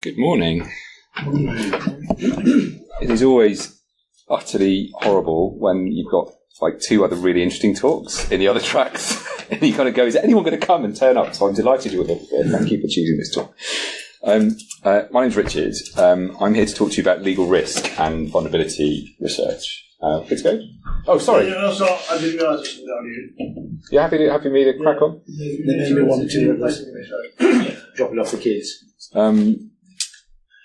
Good morning. It is always utterly horrible when you've got like two other really interesting talks in the other tracks and you kind of go, is anyone going to come and turn up? So I'm delighted you're here. Thank you for choosing this talk. My name's Richard. I'm here to talk to you about legal risk and vulnerability research. Let's go. Oh, sorry. Yeah, no, so I didn't realise this was down here. You happy me to crack on? Maybe one or two of us dropping off the kids.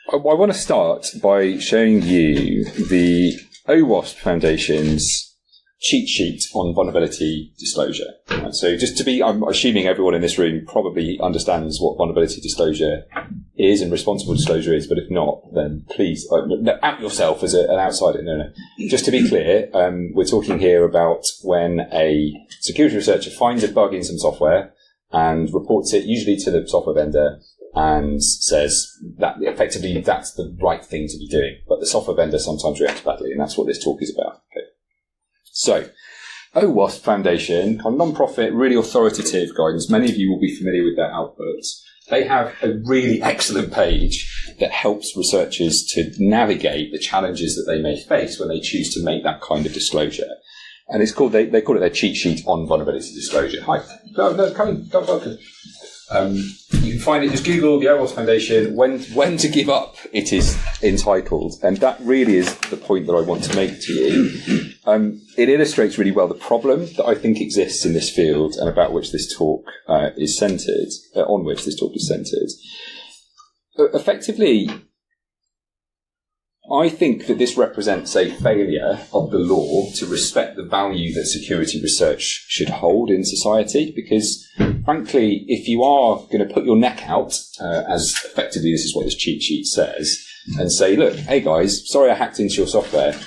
I want to start by showing you the OWASP Foundation's cheat sheet on vulnerability disclosure. So just to be, I'm assuming everyone in this room probably understands what vulnerability disclosure is and responsible disclosure is, but if not, then please out yourself as an outsider. No. Just to be clear, we're talking here about when a security researcher finds a bug in some software and reports it usually to the software vendor and says that effectively that's the right thing to be doing. But the software vendor sometimes reacts badly, and that's what this talk is about. Okay. So, OWASP Foundation, a non-profit, really authoritative guidance. Many of you will be familiar with their outputs. They have a really excellent page that helps researchers to navigate the challenges that they may face when they choose to make that kind of disclosure. And it's called, they call it their cheat sheet on vulnerability disclosure. Hi. No, come in. Welcome. You can find it, just Google the OWASP Foundation, when to give up, it is entitled. And that really is the point that I want to make to you. It illustrates really well the problem that I think exists in this field and about which this talk is centred, on which this talk is centred. Effectively, I think that this represents a failure of the law to respect the value that security research should hold in society, because, frankly, if you are going to put your neck out, as effectively this is what this cheat sheet says, and say, look, hey guys, sorry I hacked into your software,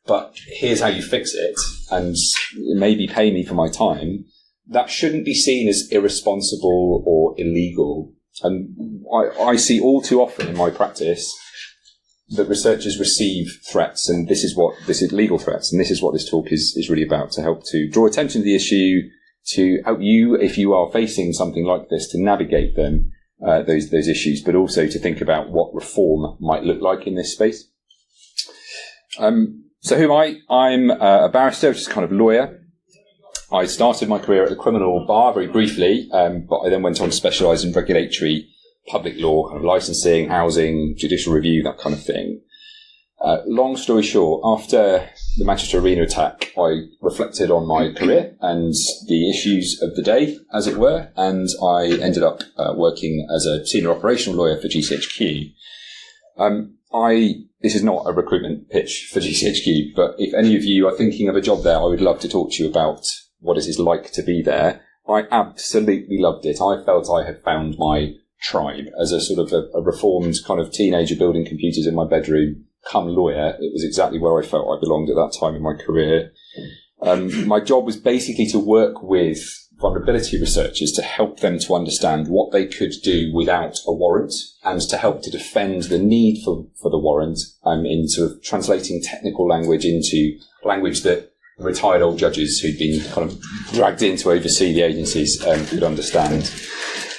but here's how you fix it, and maybe pay me for my time, that shouldn't be seen as irresponsible or illegal. And I see all too often in my practice that researchers receive threats, and this is legal threats, and this is what this talk is really about, to help to draw attention to the issue, to help you, if you are facing something like this, to navigate them, those issues, but also to think about what reform might look like in this space. So who am I? I'm a barrister, which is kind of lawyer. I started my career at the criminal bar very briefly, but I then went on to specialise in regulatory public law, kind of licensing, housing, judicial review, that kind of thing. Long story short, after the Manchester Arena attack, I reflected on my career and the issues of the day, as it were, and I ended up working as a senior operational lawyer for GCHQ. This is not a recruitment pitch for GCHQ, but if any of you are thinking of a job there, I would love to talk to you about what it is like to be there. I absolutely loved it. I felt I had found my tribe as a sort of a reformed kind of teenager building computers in my bedroom, come lawyer. It was exactly where I felt I belonged at that time in my career. My job was basically to work with vulnerability researchers to help them to understand what they could do without a warrant, and to help to defend the need for the warrant, in sort of translating technical language into language that retired old judges who'd been kind of dragged in to oversee the agencies could understand.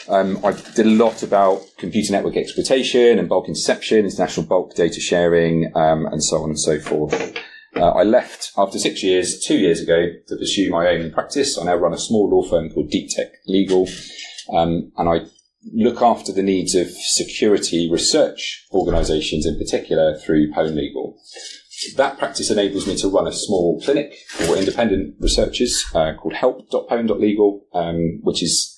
I did a lot about computer network exploitation and bulk interception, international bulk data sharing, and so on and so forth. I left after 6 years, 2 years ago, to pursue my own practice. I now run a small law firm called Deep Tech Legal, and I look after the needs of security research organisations in particular through Pone Legal. That practice enables me to run a small clinic for independent researchers called help.pone.legal, which is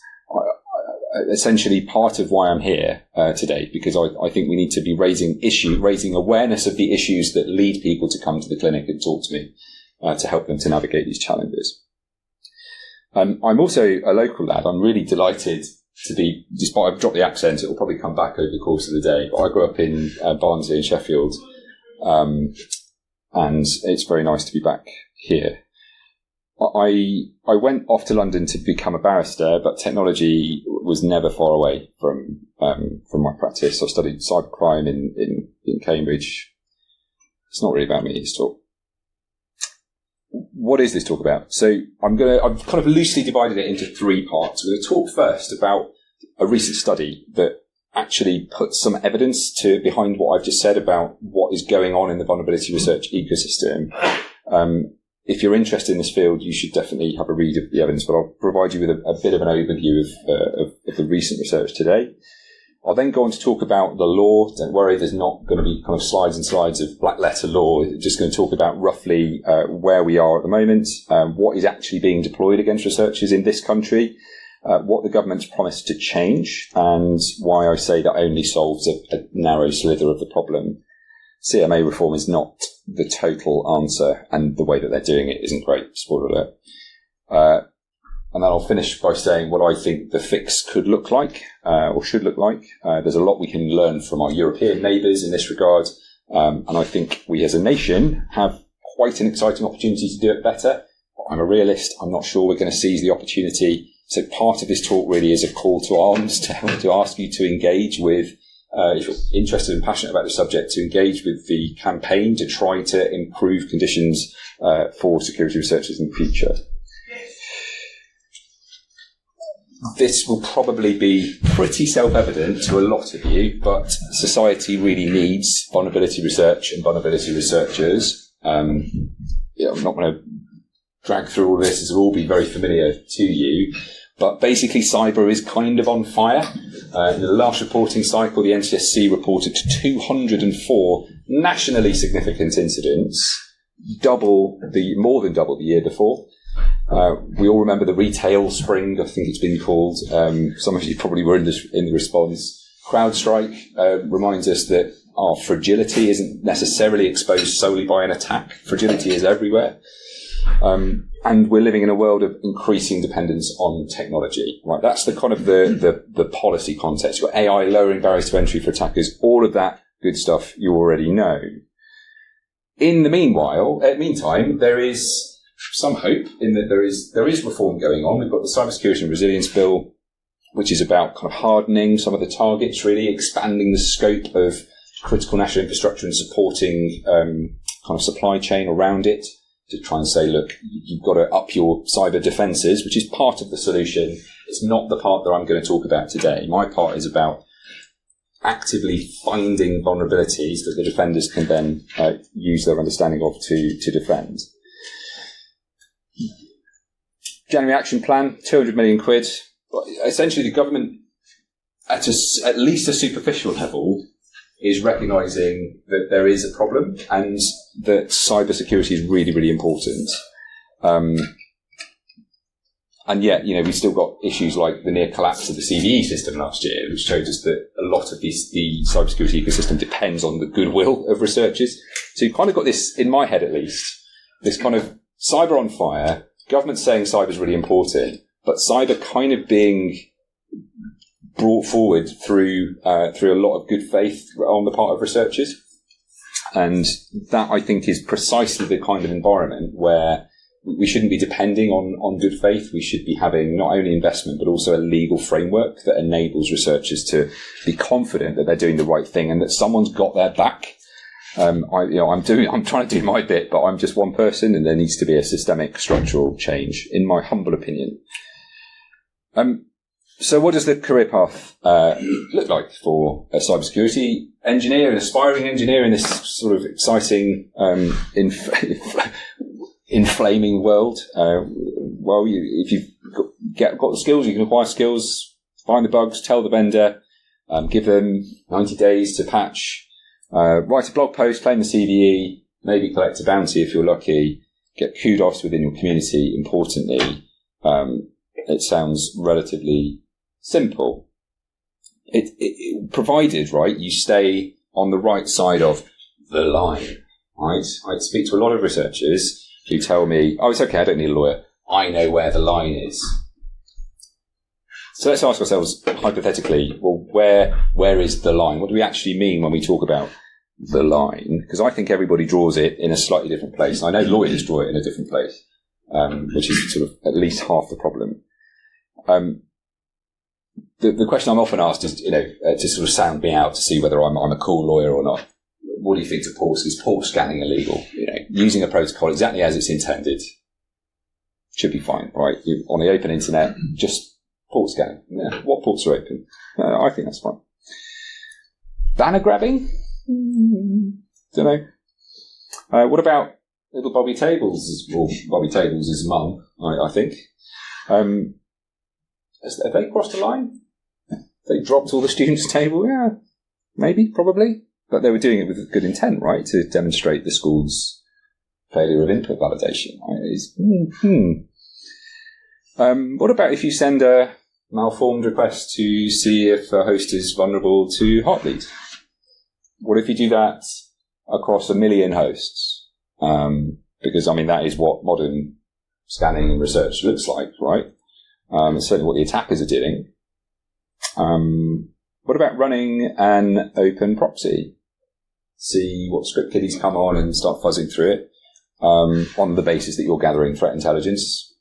essentially part of why I'm here today, because I think we need to be raising awareness of the issues that lead people to come to the clinic and talk to me to help them to navigate these challenges. I'm also a local lad. I'm really delighted to be, despite I've dropped the accent, it will probably come back over the course of the day, but I grew up in Barnsley in Sheffield, and it's very nice to be back here. I went off to London to become a barrister, but technology was never far away from my practice. I studied cybercrime in Cambridge. It's not really about me, this talk. What is this talk about? So I've kind of loosely divided it into three parts. We're going to talk first about a recent study that actually put some evidence behind what I've just said about what is going on in the vulnerability research ecosystem. If you're interested in this field, you should definitely have a read of the evidence, but I'll provide you with a bit of an overview of the recent research today. I'll then go on to talk about the law. Don't worry, there's not going to be kind of slides and slides of black letter law. Just going to talk about roughly where we are at the moment, what is actually being deployed against researchers in this country, what the government's promised to change, and why I say that only solves a narrow slither of the problem. CMA reform is not the total answer, and the way that they're doing it isn't great. Spoiler alert. And then I'll finish by saying what I think the fix could look like, or should look like. There's a lot we can learn from our European neighbours in this regard, and I think we as a nation have quite an exciting opportunity to do it better. I'm a realist. I'm not sure we're going to seize the opportunity. So part of this talk really is a call to arms to ask you to engage with, if you're interested and passionate about the subject, to engage with the campaign to try to improve conditions for security researchers in the future. This will probably be pretty self-evident to a lot of you, but society really needs vulnerability research and vulnerability researchers. I'm not going to drag through all this. This will all be very familiar to you. But basically, cyber is kind of on fire. In the last reporting cycle, the NTSC reported 204 nationally significant incidents, more than double the year before. We all remember the retail spring, I think it's been called. Some of you probably were in the response. CrowdStrike reminds us that our fragility isn't necessarily exposed solely by an attack. Fragility is everywhere. And we're living in a world of increasing dependence on technology. Right? That's the kind of the policy context. You've got AI lowering barriers to entry for attackers. All of that good stuff you already know. In the meantime, there is some hope in that there is reform going on. We've got the Cybersecurity and Resilience Bill, which is about kind of hardening some of the targets, really expanding the scope of critical national infrastructure and supporting kind of supply chain around it to try and say, look, you've got to up your cyber defences, which is part of the solution. It's not the part that I'm going to talk about today. My part is about actively finding vulnerabilities that the defenders can then use their understanding of to defend. January Action Plan, 200 million quid. Essentially, the government, at least a superficial level, is recognising that there is a problem and that cybersecurity is really, really important. And yet, we've still got issues like the near collapse of the CVE system last year, which showed us that a lot of the cybersecurity ecosystem depends on the goodwill of researchers. So you've kind of got this, in my head at least, this kind of cyber on fire, government saying cyber is really important, but cyber kind of being brought forward through a lot of good faith on the part of researchers. And that, I think, is precisely the kind of environment where we shouldn't be depending on good faith. We should be having not only investment, but also a legal framework that enables researchers to be confident that they're doing the right thing and that someone's got their back. I'm trying to do my bit, but I'm just one person, and there needs to be a systemic structural change, in my humble opinion. So what does the career path look like for a cybersecurity engineer, an aspiring engineer in this sort of exciting, inflaming world? If you've got the skills, you can acquire skills, find the bugs, tell the vendor, give them 90 days to patch, write a blog post, claim the CVE, maybe collect a bounty if you're lucky, get kudos within your community. Importantly, it sounds relatively simple. It provided, right, you stay on the right side of the line, right? I speak to a lot of researchers who tell me, oh, it's okay, I don't need a lawyer. I know where the line is. So let's ask ourselves, hypothetically, well, where is the line? What do we actually mean when we talk about the line? Because I think everybody draws it in a slightly different place. I know lawyers draw it in a different place, which is sort of at least half the problem. The question I'm often asked is, to sort of sound me out to see whether I'm a cool lawyer or not. What do you think to port? Is port scanning illegal? Using a protocol exactly as it's intended should be fine, right? On the open internet, just port scanning. Yeah. What ports are open? I think that's fine. Banner grabbing? Don't know. What about little Bobby Tables? Well, Bobby Tables is mum, I think. Have they crossed the line? They dropped all the students' table? Yeah, maybe, probably. But they were doing it with good intent, right? To demonstrate the school's failure of input validation. What about if you send a malformed request to see if a host is vulnerable to Heartbleed? What if you do that across 1 million hosts? Because, that is what modern scanning and research looks like, right? It's certainly what the attackers are doing. What about running an open proxy? See what script kiddies come on and start fuzzing through it on the basis that you're gathering threat intelligence.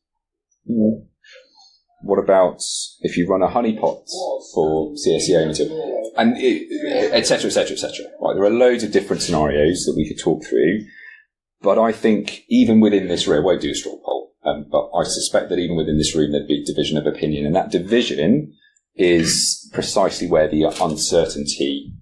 What about if you run a honeypot for CSEO material? And et cetera, et cetera, et cetera. Right, there are loads of different scenarios that we could talk through. But I think even within this room, I won't do a straw poll, but I suspect that even within this room there'd be a division of opinion. And that division is precisely where the uncertainty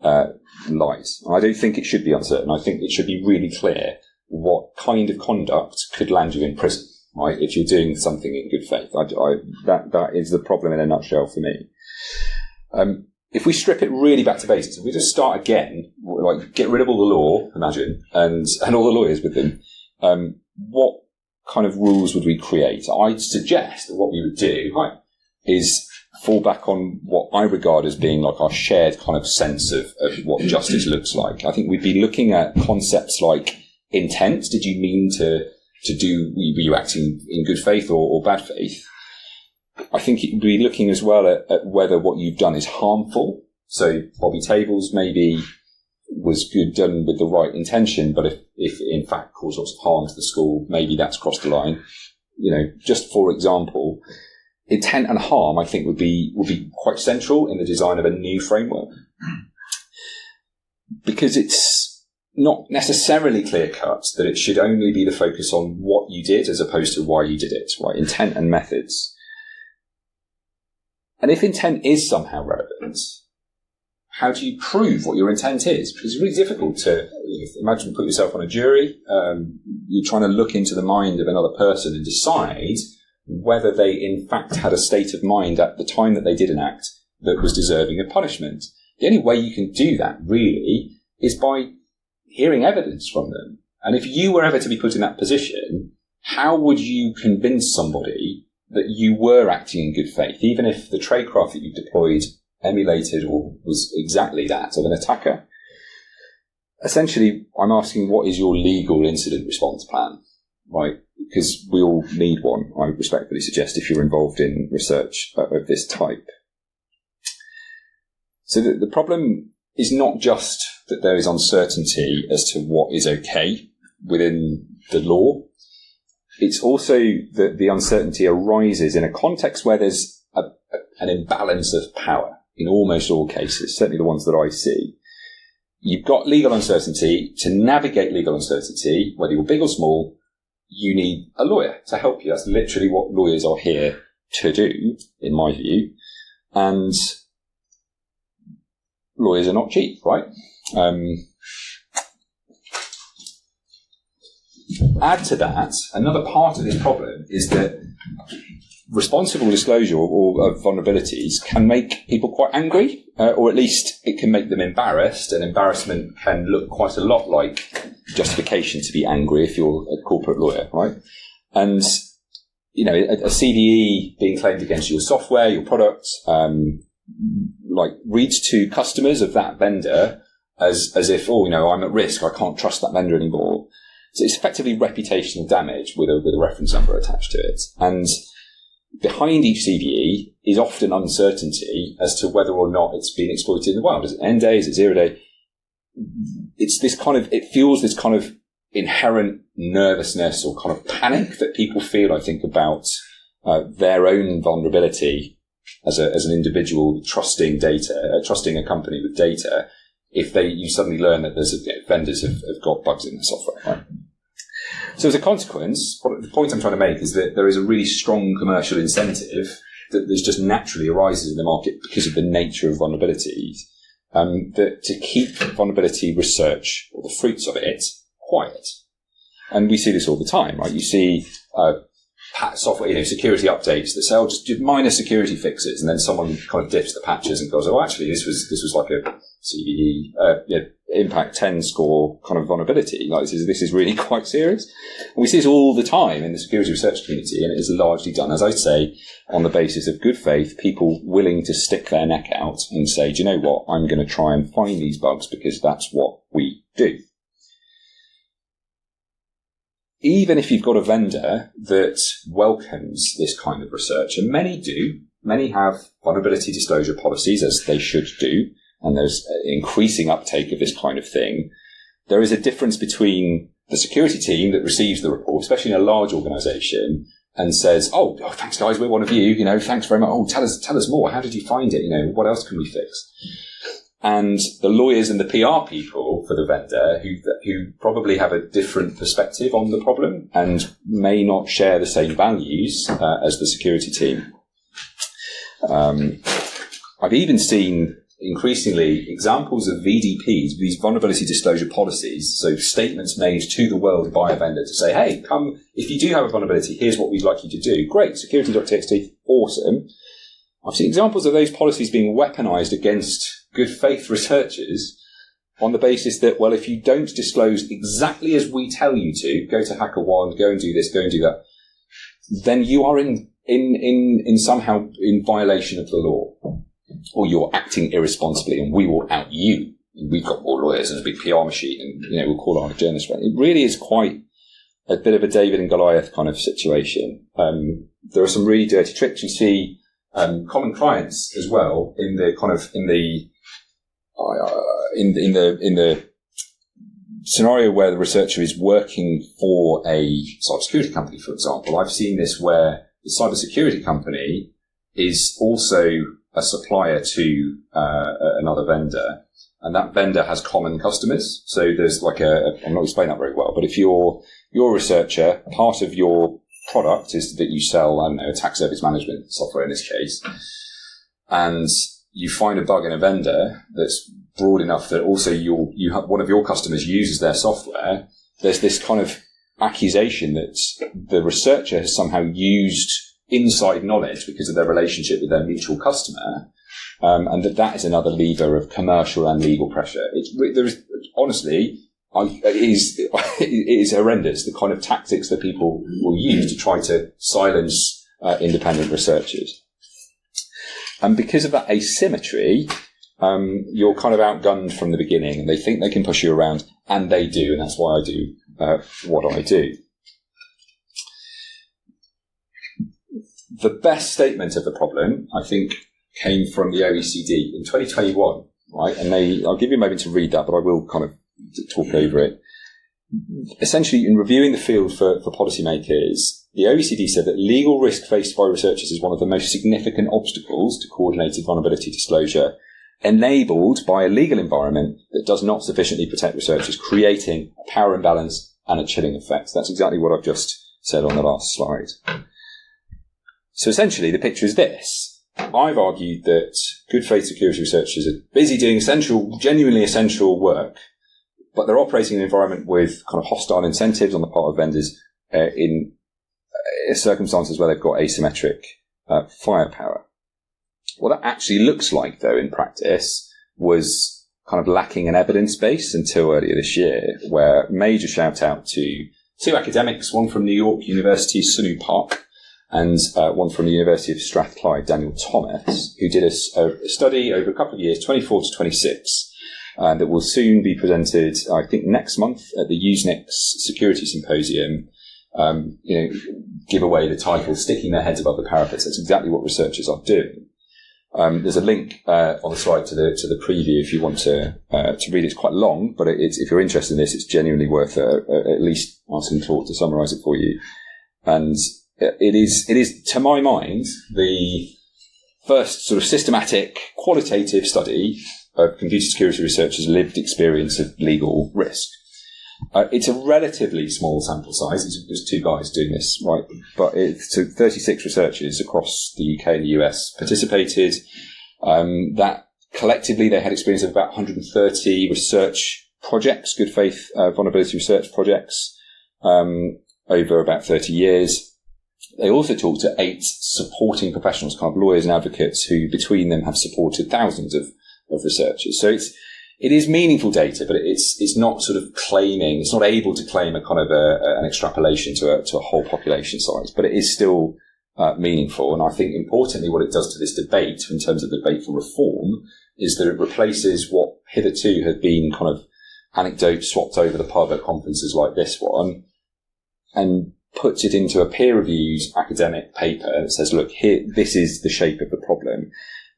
lies. I don't think it should be uncertain. I think it should be really clear what kind of conduct could land you in prison, right, if you're doing something in good faith. That is the problem in a nutshell for me. If we strip it really back to basics, if we just start again, like get rid of all the law, imagine, and all the lawyers with them, what kind of rules would we create? I'd suggest that what we would do, right, is fall back on what I regard as being like our shared kind of sense of what justice looks like. I think we'd be looking at concepts like intent. Did you mean to do, were you acting in good faith or bad faith? I think it would be looking as well at whether what you've done is harmful. So Bobby Tables maybe was good, done with the right intention, but if in fact caused lots of harm to the school, maybe that's crossed the line. Just for example, intent and harm, I think, would be quite central in the design of a new framework, because it's not necessarily clear-cut that it should only be the focus on what you did as opposed to why you did it, right? Intent and methods. And if intent is somehow relevant, how do you prove what your intent is? Because it's really difficult to imagine, put yourself on a jury. You're trying to look into the mind of another person and decide whether they in fact had a state of mind at the time that they did an act that was deserving of punishment. The only way you can do that, really, is by hearing evidence from them. And if you were ever to be put in that position, how would you convince somebody that you were acting in good faith, even if the tradecraft that you deployed emulated or was exactly that of an attacker? Essentially, I'm asking, what is your legal incident response plan, right? Because we all need one, I would respectfully suggest, if you're involved in research of this type. So the problem is not just that there is uncertainty as to what is okay within the law. It's also that the uncertainty arises in a context where there's an imbalance of power in almost all cases, certainly the ones that I see. You've got legal uncertainty. To navigate legal uncertainty, whether you're big or small, you need a lawyer to help you. That's literally what lawyers are here to do, in my view. And lawyers are not cheap, right? Add to that, another part of this problem is that responsible disclosure of vulnerabilities can make people quite angry, or at least it can make them embarrassed, and embarrassment can look quite a lot like justification to be angry if you're a corporate lawyer, right? And, a CVE being claimed against your software, your product, reads to customers of that vendor as if, I'm at risk, I can't trust that vendor anymore. So it's effectively reputational damage with a reference number attached to it. And behind each CVE is often uncertainty as to whether or not it's been exploited in the wild. Is it end day? Is it 0 day? It fuels this kind of inherent nervousness or kind of panic that people feel, I think, about their own vulnerability as an individual trusting a company with data, if you suddenly learn that vendors have got bugs in the software, right? So as a consequence, the point I'm trying to make is that there is a really strong commercial incentive that just naturally arises in the market because of the nature of vulnerabilities that to keep vulnerability research, or the fruits of it, quiet. And we see this all the time, right? You see software, security updates that say, "Oh, just do minor security fixes," and then someone kind of dips the patches and goes, "Oh, actually, this was like a CVE impact 10 score kind of vulnerability. Like this is really quite serious." And we see this all the time in the security research community, and it is largely done, as I say, on the basis of good faith, people willing to stick their neck out and say, "Do you know what? I'm going to try and find these bugs because that's what we do." Even if you've got a vendor that welcomes this kind of research, and many do, many have vulnerability disclosure policies, as they should do, and there's increasing uptake of this kind of thing, there is a difference between the security team that receives the report, especially in a large organisation, and says, oh, thanks guys, we're one of you, thanks very much. Oh, tell us more. How did you find it? What else can we fix? And the lawyers and the PR people for the vendor who probably have a different perspective on the problem and may not share the same values as the security team. I've even seen increasingly examples of VDPs, these vulnerability disclosure policies, so statements made to the world by a vendor to say, hey, come, if you do have a vulnerability, here's what we'd like you to do. Great, security.txt, awesome. I've seen examples of those policies being weaponized against good faith researchers on the basis that, well, if you don't disclose exactly as we tell you to, go to HackerOne, go and do this, go and do that, then you are in somehow in violation of the law, or you're acting irresponsibly, and we will out you. We've got more lawyers and a big PR machine, and we'll call on a journalist. It really is quite a bit of a David and Goliath kind of situation. There are some really dirty tricks. You see common clients as well in the scenario where the researcher is working for a cybersecurity company, for example. I've seen this where the cybersecurity company is also a supplier to another vendor, and that vendor has common customers. So there's I'm not explaining that very well, but if you're a researcher, part of your product is that you sell, I don't know, attack service management software in this case, and you find a bug in a vendor that's broad enough that also you have one of your customers uses their software. There's this kind of accusation that the researcher has somehow used inside knowledge because of their relationship with their mutual customer, and that is another lever of commercial and legal pressure. It is horrendous, the kind of tactics that people will use to try to silence independent researchers. And because of that asymmetry, you're kind of outgunned from the beginning, and they think they can push you around, and they do, and that's why I do what I do. The best statement of the problem, I think, came from the OECD in 2021, right? And I'll give you a moment to read that, but I will kind of talk over it. Essentially, in reviewing the field for policymakers, the OECD said that legal risk faced by researchers is one of the most significant obstacles to coordinated vulnerability disclosure, enabled by a legal environment that does not sufficiently protect researchers, creating a power imbalance and a chilling effect. That's exactly what I've just said on the last slide. So essentially, the picture is this. I've argued that good faith security researchers are busy doing genuinely essential work, but they're operating in an environment with kind of hostile incentives on the part of vendors in circumstances where they've got asymmetric firepower. What that actually looks like, though, in practice was kind of lacking an evidence base until earlier this year, where major shout out to two academics, one from New York University, Sunu Park, and one from the University of Strathclyde, Daniel Thomas, who did a study over a couple of years, 24 to 26, that will soon be presented, I think, next month at the Usenix Security Symposium. Give away the title, Sticking Their Heads Above the Parapets. That's exactly what researchers are doing. There's a link on the slide to the preview if you want to read it. It's quite long, but if you're interested in this, it's genuinely worth at least asking Claude to summarise it for you. And it is, to my mind, the first sort of systematic, qualitative study of computer security researchers' lived experience of legal risk. It's a relatively small sample size. There's two guys doing this, right? But 36 researchers across the UK and the US participated. That Collectively, they had experience of about 130 research projects, good faith vulnerability research projects, over about 30 years. They also talked to 8 supporting professionals, kind of lawyers and advocates, who between them have supported thousands of researchers. So it is meaningful data, but it's not sort of claiming, it's not able to claim a kind of an extrapolation to a whole population size, but it is still meaningful. And I think importantly what it does to this debate in terms of the debate for reform is that it replaces what hitherto had been kind of anecdotes swapped over the pub at conferences like this one, and puts it into a peer-reviewed academic paper that says, look, here, this is the shape of the problem.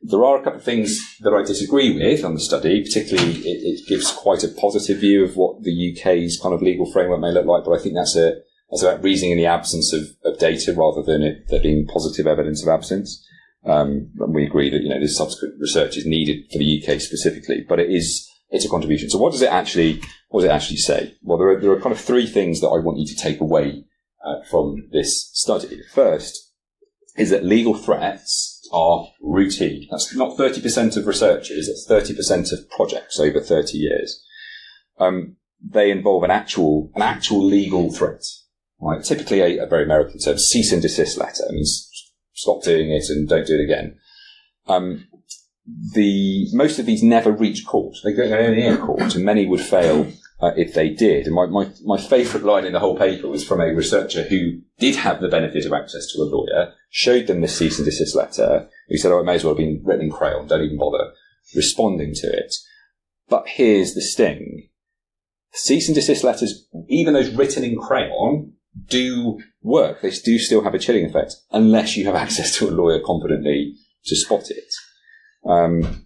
There are a couple of things that I disagree with on the study, particularly it gives quite a positive view of what the UK's kind of legal framework may look like, but I think that's about reasoning in the absence of data rather than there being positive evidence of absence. And we agree that, there's subsequent research is needed for the UK specifically, but it's a contribution. So what does it actually say? Well, there are kind of 3 things that I want you to take away from this study. The first is that legal threats are routine. That's not 30% of researchers, it's 30% of projects over 30 years. They involve an actual legal threat, right? Typically a very American term, cease and desist letter. It means stop doing it and don't do it again. Most of these never reach court. They go only near court, and many would fail if they did. And my favourite line in the whole paper was from a researcher who did have the benefit of access to a lawyer, showed them the cease and desist letter, who said, it may as well have been written in crayon, don't even bother responding to it. But here's the sting. Cease and desist letters, even those written in crayon, do work. They do still have a chilling effect, unless you have access to a lawyer competently to spot it. And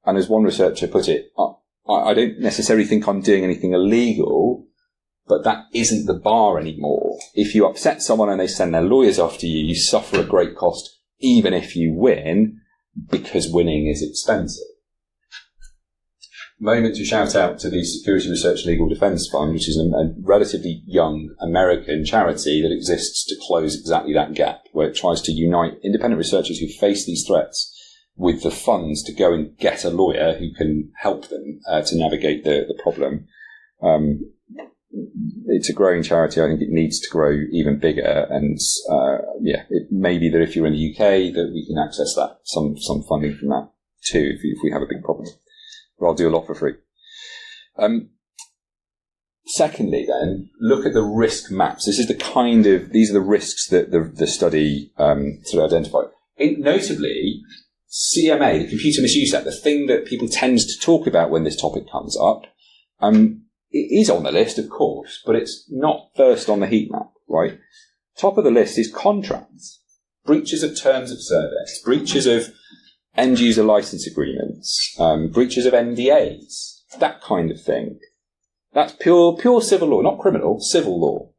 as one researcher put it, I don't necessarily think I'm doing anything illegal, but that isn't the bar anymore. If you upset someone and they send their lawyers after you, you suffer a great cost, even if you win, because winning is expensive. Moment to shout out to the Security Research Legal Defence Fund, which is a relatively young American charity that exists to close exactly that gap, where it tries to unite independent researchers who face these threats with the funds to go and get a lawyer who can help them to navigate the problem. It's a growing charity. I think it needs to grow even bigger. And it may be that if you're in the UK, that we can access that some funding from that too, if we have a big problem. But I'll do a lot for free. Secondly, then, look at the risk maps. These are the risks that the study sort of identified. Notably, CMA, the Computer Misuse Act, the thing that people tend to talk about when this topic comes up, it is on the list, of course, but it's not first on the heat map, right? Top of the list is contracts, breaches of terms of service, breaches of end-user license agreements, breaches of NDAs, that kind of thing. That's pure civil law, not criminal, civil law.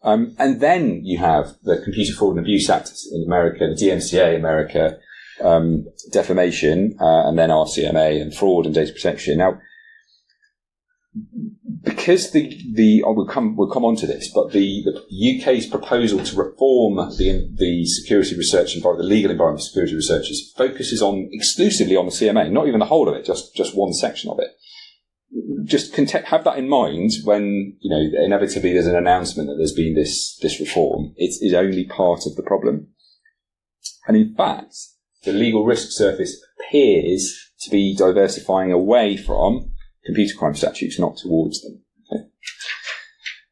And then you have the Computer Fraud and Abuse Act in America, the DMCA in America, defamation, and then RCMA and fraud and data protection. Now, because we'll come on to this, but the UK's proposal to reform the security research environment, the legal environment for security researchers, focuses exclusively on the CMA, not even the whole of it, just one section of it. Just have that in mind when inevitably there's an announcement that there's been this reform. It's only part of the problem, and in fact, the legal risk surface appears to be diversifying away from computer crime statutes, not towards them. Okay?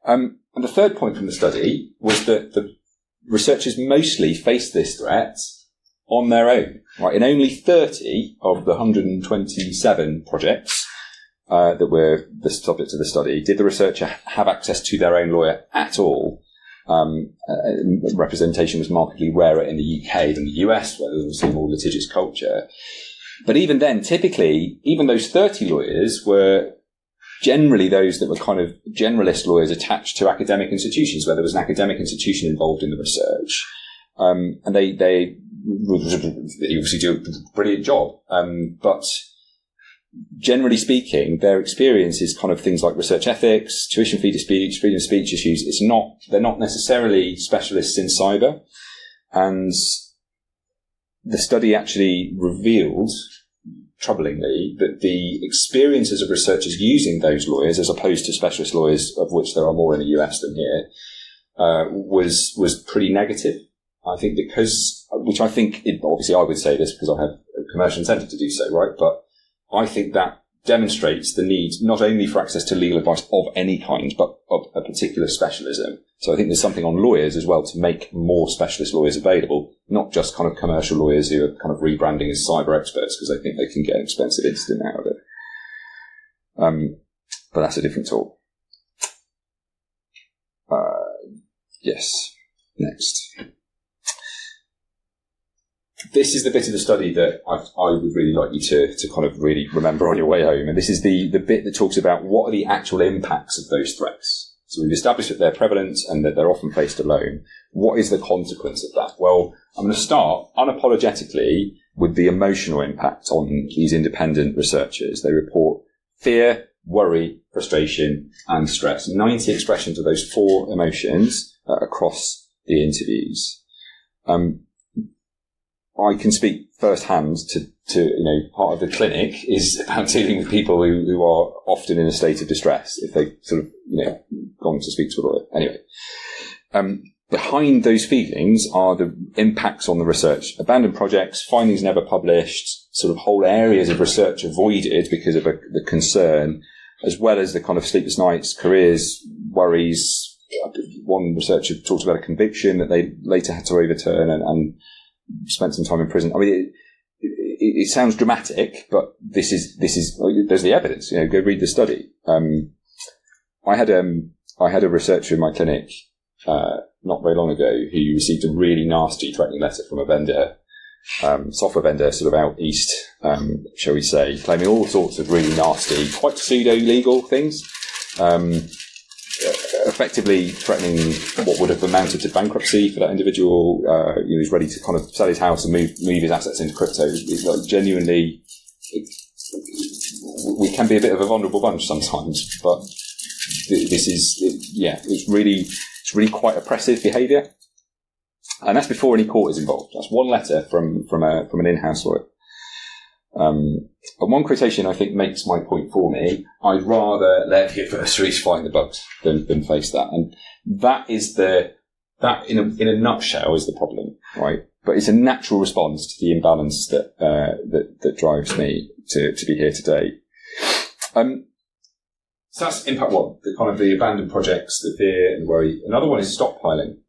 And the third point from the study was that the researchers mostly faced this threat on their own. Right? In only 30 of the 127 projects that were the subject of the study did the researcher have access to their own lawyer at all. Representation was markedly rarer in the UK than the US, where there was a more litigious culture. But even then, typically, even those 30 lawyers were generally those that were kind of generalist lawyers attached to academic institutions, where there was an academic institution involved in the research. And they obviously do a brilliant job. But generally speaking, their experience is kind of things like research ethics, tuition fee disputes, freedom of speech issues. They're not necessarily specialists in cyber. And the study actually revealed troublingly, that the experiences of researchers using those lawyers, as opposed to specialist lawyers, of which there are more in the US than here, was pretty negative. I think obviously I would say this because I have a commercial incentive to do so, right? But I think that demonstrates the need not only for access to legal advice of any kind, but of a particular specialism. So I think there's something on lawyers as well to make more specialist lawyers available, not just kind of commercial lawyers who are kind of rebranding as cyber experts because they think they can get an expensive incident out of it. But that's a different talk. Yes. Next. This is the bit of the study that I would really like you to kind of really remember on your way home. And this is the bit that talks about what are the actual impacts of those threats. So we've established that they're prevalent and that they're often faced alone. What is the consequence of that? Well, I'm going to start unapologetically with the emotional impact on these independent researchers. They report fear, worry, frustration, and stress. 90 expressions of those 4 emotions across the interviews. I can speak firsthand to part of the clinic is about dealing with people who are often in a state of distress if they sort of, gone to speak to a lawyer. Anyway, behind those feelings are the impacts on the research. Abandoned projects, findings never published, sort of whole areas of research avoided because of the concern, as well as the kind of sleepless nights, careers, worries. One researcher talked about a conviction that they later had to overturn and spent some time in prison. I mean, it sounds dramatic, but this is there's the evidence. Go read the study. I had a researcher in my clinic not very long ago who received a really nasty threatening letter from a vendor, software vendor, sort of out east, shall we say, claiming all sorts of really nasty, quite pseudo-legal things. Effectively threatening what would have amounted to bankruptcy for that individual. He was ready to kind of sell his house and move his assets into crypto. It's like genuinely, we can be a bit of a vulnerable bunch sometimes, but this is, it's really quite oppressive behaviour, and that's before any court is involved. That's one letter from an in-house lawyer. And one quotation I think makes my point for me. I'd rather let the adversaries find the bugs than face that. And that is that in a nutshell is the problem, right? But it's a natural response to the imbalance that drives me to be here today. So that's impact 1, the kind of the abandoned projects, the fear and the worry. Another one is stockpiling,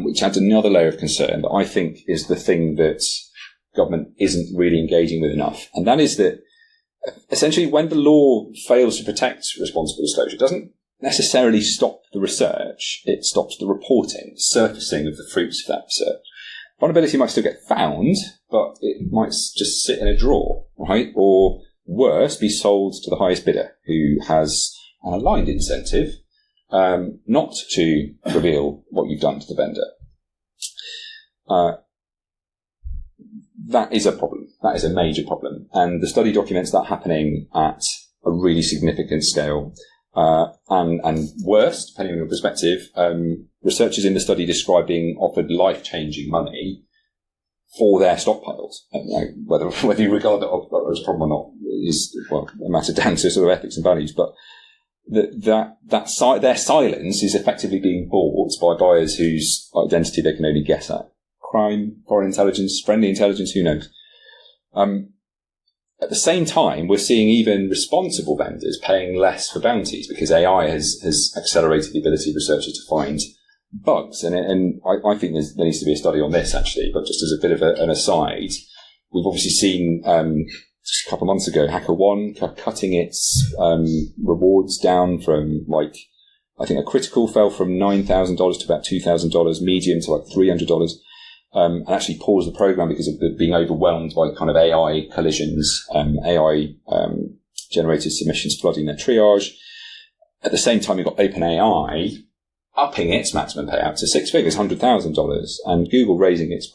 which adds another layer of concern that I think is the thing that government isn't really engaging with enough. And that is that essentially when the law fails to protect responsible disclosure, it doesn't necessarily stop the research, it stops the reporting, surfacing of the fruits of that research. Vulnerability might still get found, but it might just sit in a drawer, right? Or worse, be sold to the highest bidder who has an aligned incentive not to reveal what you've done to the vendor. That is a problem. That is a major problem. And the study documents that happening at a really significant scale. And worse, depending on your perspective, researchers in the study describe being offered life-changing money for their stockpiles. Whether you regard that as a problem or not is a matter down to sort of ethics and values. But their silence is effectively being bought by buyers whose identity they can only guess at. Crime, foreign intelligence, friendly intelligence, who knows? At the same time, we're seeing even responsible vendors paying less for bounties because AI has accelerated the ability of researchers to find bugs. And I think there needs to be a study on this, actually, but just as a bit of an aside, we've obviously seen just a couple of months ago, HackerOne cutting its rewards down from I think a critical fell from $9,000 to about $2,000, medium to $300. And actually pause the program because of being overwhelmed by kind of AI collisions, AI generated submissions flooding their triage. At the same time, you've got OpenAI upping its maximum payout to 6 figures, $100,000, and Google raising its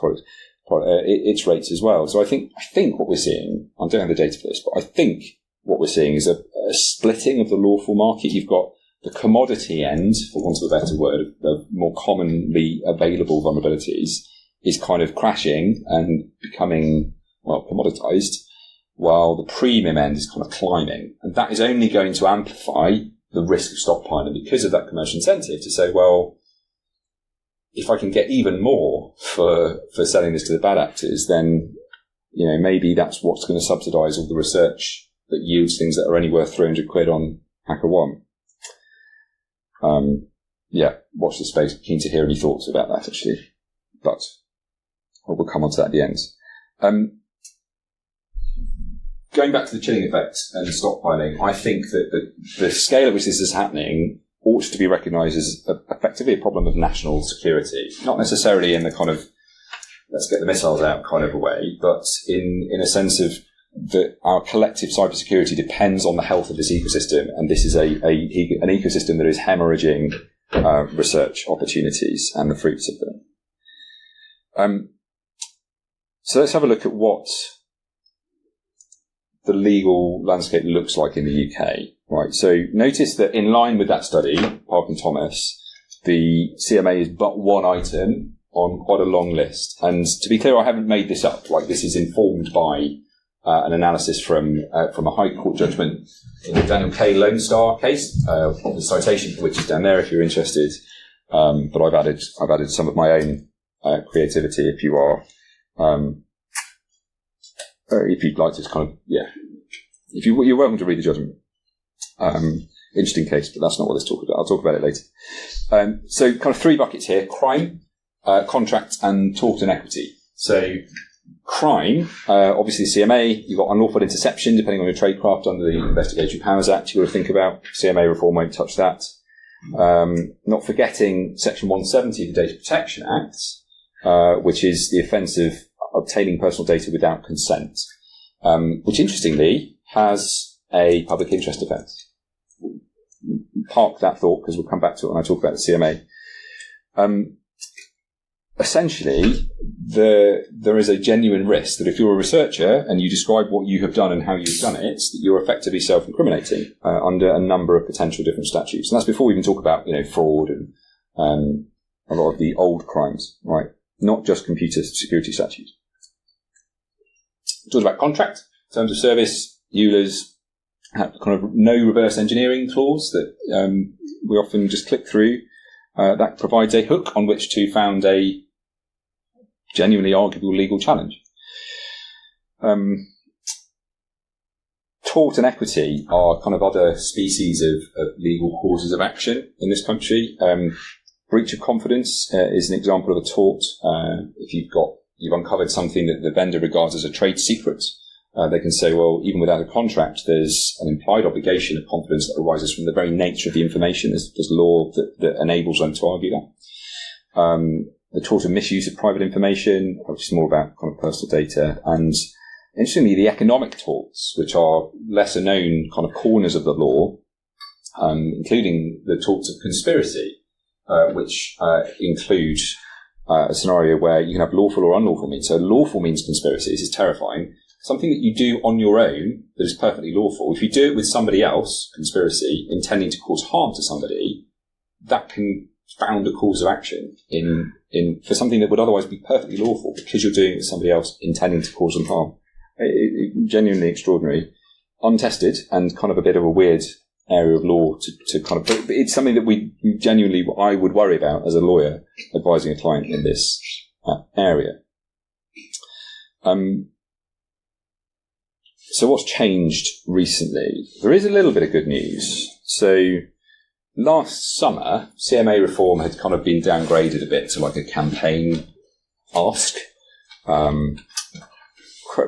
rates as well. So I think what we're seeing, I don't have the data for this, but I think what we're seeing is a splitting of the lawful market. You've got the commodity end, for want of a better word, of more commonly available vulnerabilities, is kind of crashing and becoming, commoditized. while the premium end is kind of climbing. And that is only going to amplify the risk of stockpiling because of that commercial incentive to say, well, if I can get even more for selling this to the bad actors, then, maybe that's what's going to subsidise all the research that yields things that are only worth 300 quid on HackerOne. Watch the space. Keen to hear any thoughts about that, actually. But we'll come on to that at the end. Going back to the chilling effect and stockpiling, I think that the scale at which this is happening ought to be recognised as effectively a problem of national security. Not necessarily in the kind of let's get the missiles out kind of a way, but in a sense of that our collective cybersecurity depends on the health of this ecosystem, and this is an ecosystem that is hemorrhaging research opportunities and the fruits of them. So let's have a look at what the legal landscape looks like in the UK. Right. So notice that in line with that study, Park and Thomas, the CMA is but one item on quite a long list. And to be clear, I haven't made this up. Like, this is informed by an analysis from a High Court judgment in the Daniel K. Lone Star case, the citation for which is down there if you're interested. But I've added some of my own creativity if you are, if you'd like to kind of, you're welcome to read the judgment. Interesting case, but that's not what let's talk about. I'll talk about it later. So kind of three buckets here: crime, contract, and tort and equity. So crime, obviously CMA, you've got unlawful interception, depending on your tradecraft under the Investigatory Powers Act, you've got to think about. CMA reform won't touch that. Not forgetting Section 170 of the Data Protection Act, which is the offence of obtaining personal data without consent, which interestingly has a public interest offence. Park that thought because we'll come back to it when I talk about the CMA. Essentially, there is a genuine risk that if you're a researcher and you describe what you have done and how you've done it, that you're effectively self-incriminating under a number of potential different statutes. And that's before we even talk about fraud and a lot of the old crimes, right? Not just computer security statutes. We talked about contract, terms of service, EULAs, have kind of no reverse engineering clause that we often just click through. That provides a hook on which to found a genuinely arguable legal challenge. Tort and equity are kind of other species of legal causes of action in this country. Breach of confidence is an example of a tort. If you've uncovered something that the vendor regards as a trade secret, they can say, well, even without a contract, there's an implied obligation of confidence that arises from the very nature of the information. There's law that enables them to argue that. The tort of misuse of private information, which is more about kind of personal data. And interestingly, the economic torts, which are lesser known kind of corners of the law, including the torts of conspiracy, which include a scenario where you can have lawful or unlawful means. So lawful means conspiracy. This is terrifying. Something that you do on your own that is perfectly lawful. If you do it with somebody else, conspiracy, intending to cause harm to somebody, that can found a cause of action for something that would otherwise be perfectly lawful because you're doing it with somebody else intending to cause them harm. Genuinely extraordinary, untested, and kind of a bit of a weird area of law to kind of. But it's something that we genuinely I would worry about as a lawyer advising a client in this area. So what's changed recently? There is a little bit of good news. So last summer, CMA reform had kind of been downgraded a bit to like a campaign ask.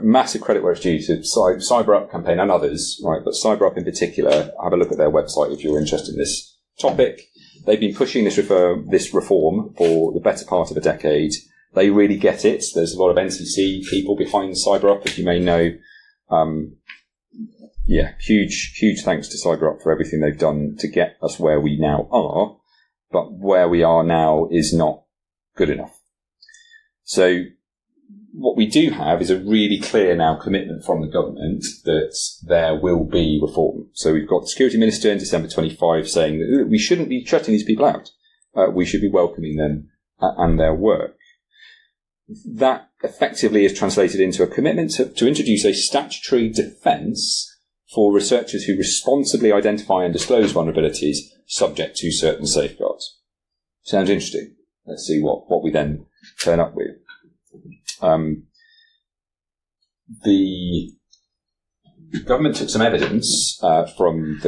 Massive credit where it's due to CyberUp campaign and others, right? But CyberUp in particular, have a look at their website if you're interested in this topic. They've been pushing this reform for the better part of a decade. They really get it. There's a lot of NCC people behind CyberUp, as you may know. Huge thanks to CyberUp for everything they've done to get us where we now are, but where we are now is not good enough. So what we do have is a really clear now commitment from the government that there will be reform. So we've got the Security Minister in December 25 saying that we shouldn't be shutting these people out. We should be welcoming them and their work. that effectively is translated into a commitment to introduce a statutory defence for researchers who responsibly identify and disclose vulnerabilities subject to certain safeguards. Sounds interesting. Let's see what we then turn up with. The government took some evidence from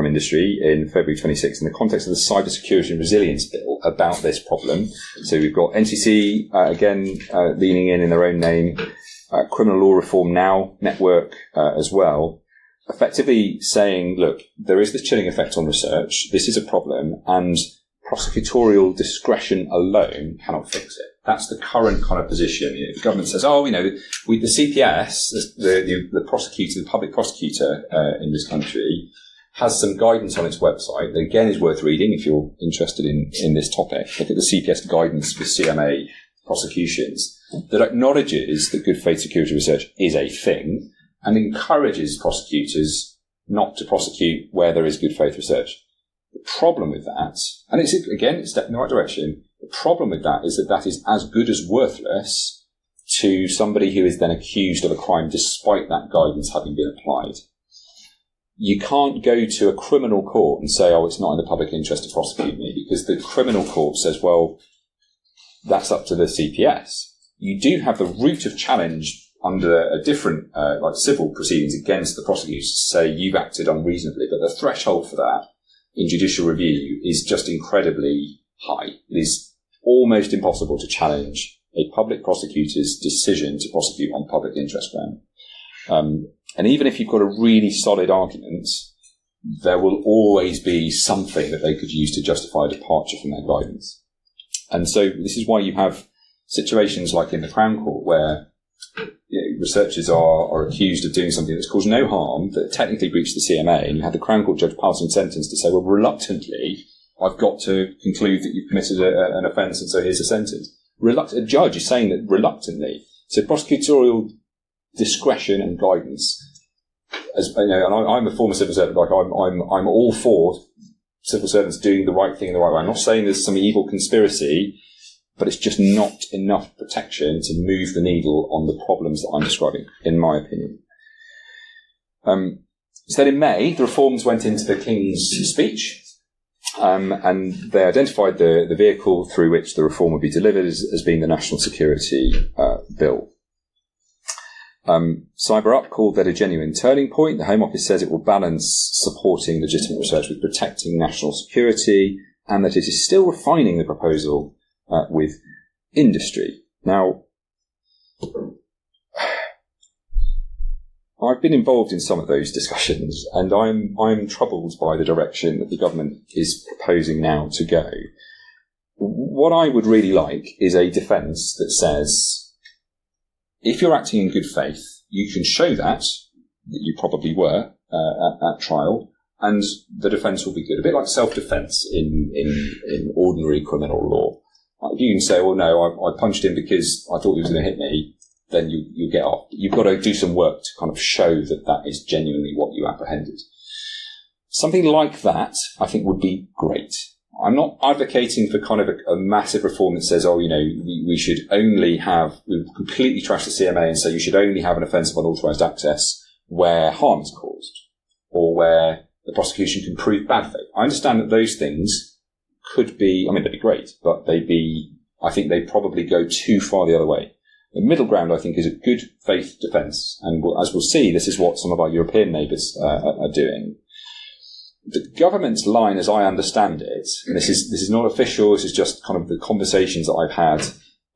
industry in February 26 in the context of the Cybersecurity and Resilience Bill about this problem. So we've got NCC, again, leaning in their own name, Criminal Law Reform Now network as well, effectively saying, look, there is this chilling effect on research, this is a problem, and prosecutorial discretion alone cannot fix it. That's the current kind of position. The government says, with the CPS, the prosecutor, the public prosecutor in this country, has some guidance on its website that, again, is worth reading if you're interested in this topic. Look at the CPS guidance for CMA prosecutions that acknowledges that good faith security research is a thing and encourages prosecutors not to prosecute where there is good faith research. The problem with that, and it's a step in the right direction, the problem with that is that is as good as worthless to somebody who is then accused of a crime despite that guidance having been applied. You can't go to a criminal court and say, it's not in the public interest to prosecute me, because the criminal court says, well, that's up to the CPS. You do have the route of challenge under a different, civil proceedings against the prosecutors to say you've acted unreasonably, but the threshold for that in judicial review is just incredibly high. It is almost impossible to challenge a public prosecutor's decision to prosecute on public interest ground. And even if you've got a really solid argument, there will always be something that they could use to justify a departure from their guidance. And so this is why you have situations like in the Crown Court where researchers are accused of doing something that's caused no harm, that technically breached the CMA, and you have the Crown Court judge passing sentence to say, well, reluctantly, I've got to conclude that you've committed an offence, and so here's a sentence. A judge is saying that reluctantly. So prosecutorial discretion and guidance, as you know, and I'm a former civil servant. I'm all for civil servants doing the right thing in the right way. I'm not saying there's some evil conspiracy, but it's just not enough protection to move the needle on the problems that I'm describing, in my opinion. So then in May, the reforms went into the King's speech, and they identified the vehicle through which the reform would be delivered as being the National Security Bill. Cyber Up called that a genuine turning point. The Home Office says it will balance supporting legitimate research with protecting national security, and that it is still refining the proposal with industry. Now, I've been involved in some of those discussions, and I'm troubled by the direction that the government is proposing now to go. What I would really like is a defence that says, if you're acting in good faith, you can show that you probably were at trial, and the defence will be good. A bit like self-defence in ordinary criminal law. If you can say, well, no, I punched him because I thought he was going to hit me, then you get off. You've got to do some work to kind of show that is genuinely what you apprehended. Something like that, I think, would be great. I'm not advocating for kind of a massive reform that says, we should only we completely trash the CMA and say you should only have an offence of unauthorised access where harm is caused or where the prosecution can prove bad faith. I understand that those things could be, they'd be great, but I think they'd probably go too far the other way. The middle ground, I think, is a good faith defence. And as we'll see, this is what some of our European neighbours are doing. The government's line, as I understand it, and this is not official, this is just kind of the conversations that I've had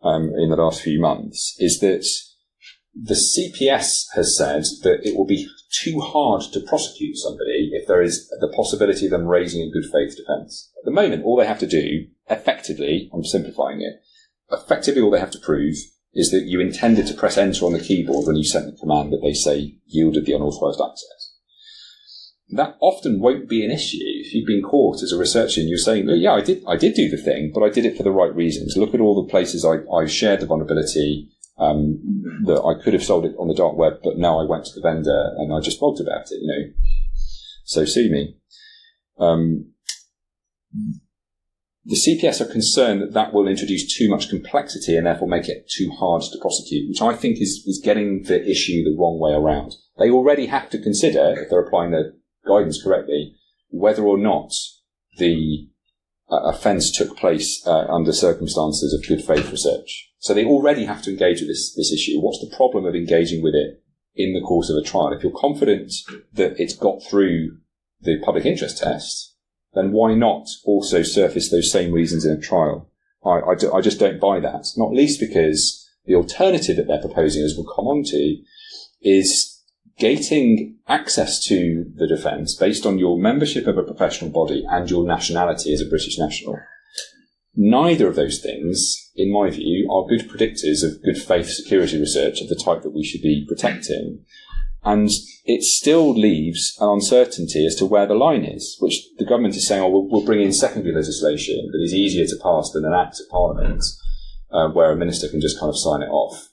in the last few months, is that the CPS has said that it will be too hard to prosecute somebody if there is the possibility of them raising a good faith defence. At the moment, all they have to do, effectively, I'm simplifying it, effectively all they have to prove is that you intended to press enter on the keyboard when you sent the command that they say yielded the unauthorised access. That often won't be an issue if you've been caught as a researcher and you're saying, yeah, I did do the thing, but I did it for the right reasons. Look at all the places I shared the vulnerability, that I could have sold it on the dark web, but no, I went to the vendor and I just blogged about it, So sue me. the CPS are concerned that will introduce too much complexity and therefore make it too hard to prosecute, which I think is getting the issue the wrong way around. They already have to consider, if they're applying the guidance correctly, whether or not the offence took place under circumstances of good faith research. So they already have to engage with this issue. What's the problem of engaging with it in the course of a trial? If you're confident that it's got through the public interest test, then why not also surface those same reasons in a trial? I just don't buy that, not least because the alternative that they're proposing, as we'll come on to, is gating access to the defence based on your membership of a professional body and your nationality as a British national. Neither of those things, in my view, are good predictors of good faith security research of the type that we should be protecting. And it still leaves an uncertainty as to where the line is, which the government is saying, we'll bring in secondary legislation that is easier to pass than an act of parliament, where a minister can just kind of sign it off.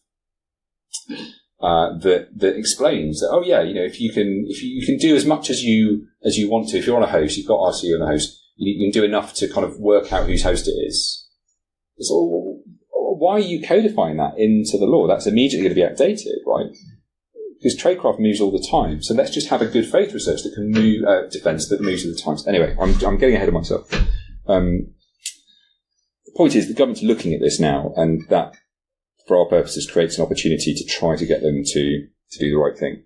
That explains that, if you can do as much as you want to, if you're on a host, you've got RCU on the host, you can do enough to kind of work out whose host it is. So why are you codifying that into the law? That's immediately going to be outdated, right? Because tradecraft moves all the time. So let's just have a good faith research that can move, defence that moves with the times. Anyway, I'm getting ahead of myself. The point is the government's looking at this now, and that, for our purposes, creates an opportunity to try to get them to do the right thing.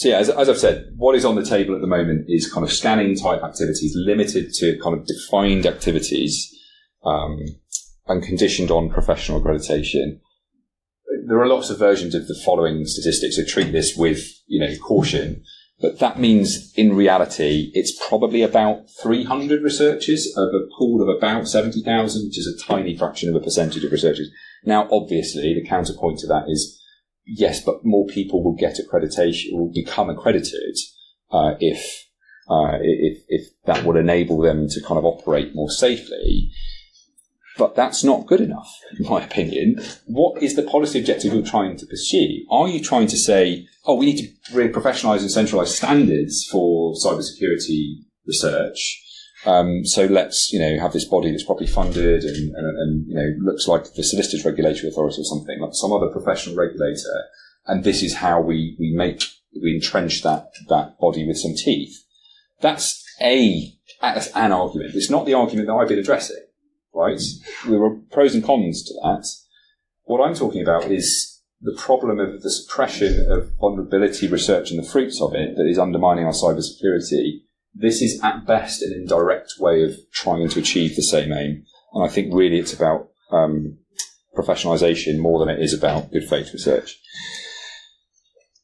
As I've said, what is on the table at the moment is kind of scanning type activities, limited to kind of defined activities, and conditioned on professional accreditation. There are lots of versions of the following statistics, so treat this with, caution. But that means, in reality, it's probably about 300 researchers of a pool of about 70,000, which is a tiny fraction of a percentage of researchers. Now, obviously, the counterpoint to that is, yes, but more people will get accreditation, will become accredited, if that would enable them to kind of operate more safely. But that's not good enough, in my opinion. What is the policy objective you're trying to pursue? Are you trying to say, we need to really professionalise and centralise standards for cybersecurity research, so let's, have this body that's properly funded and looks like the Solicitors Regulatory Authority or something, like some other professional regulator, and this is how we entrench that body with some teeth? That's an argument. It's not the argument that I've been addressing. Right? There are pros and cons to that. What I'm talking about is the problem of the suppression of vulnerability research and the fruits of it that is undermining our cybersecurity. This is at best an indirect way of trying to achieve the same aim. And I think really it's about professionalisation more than it is about good faith research.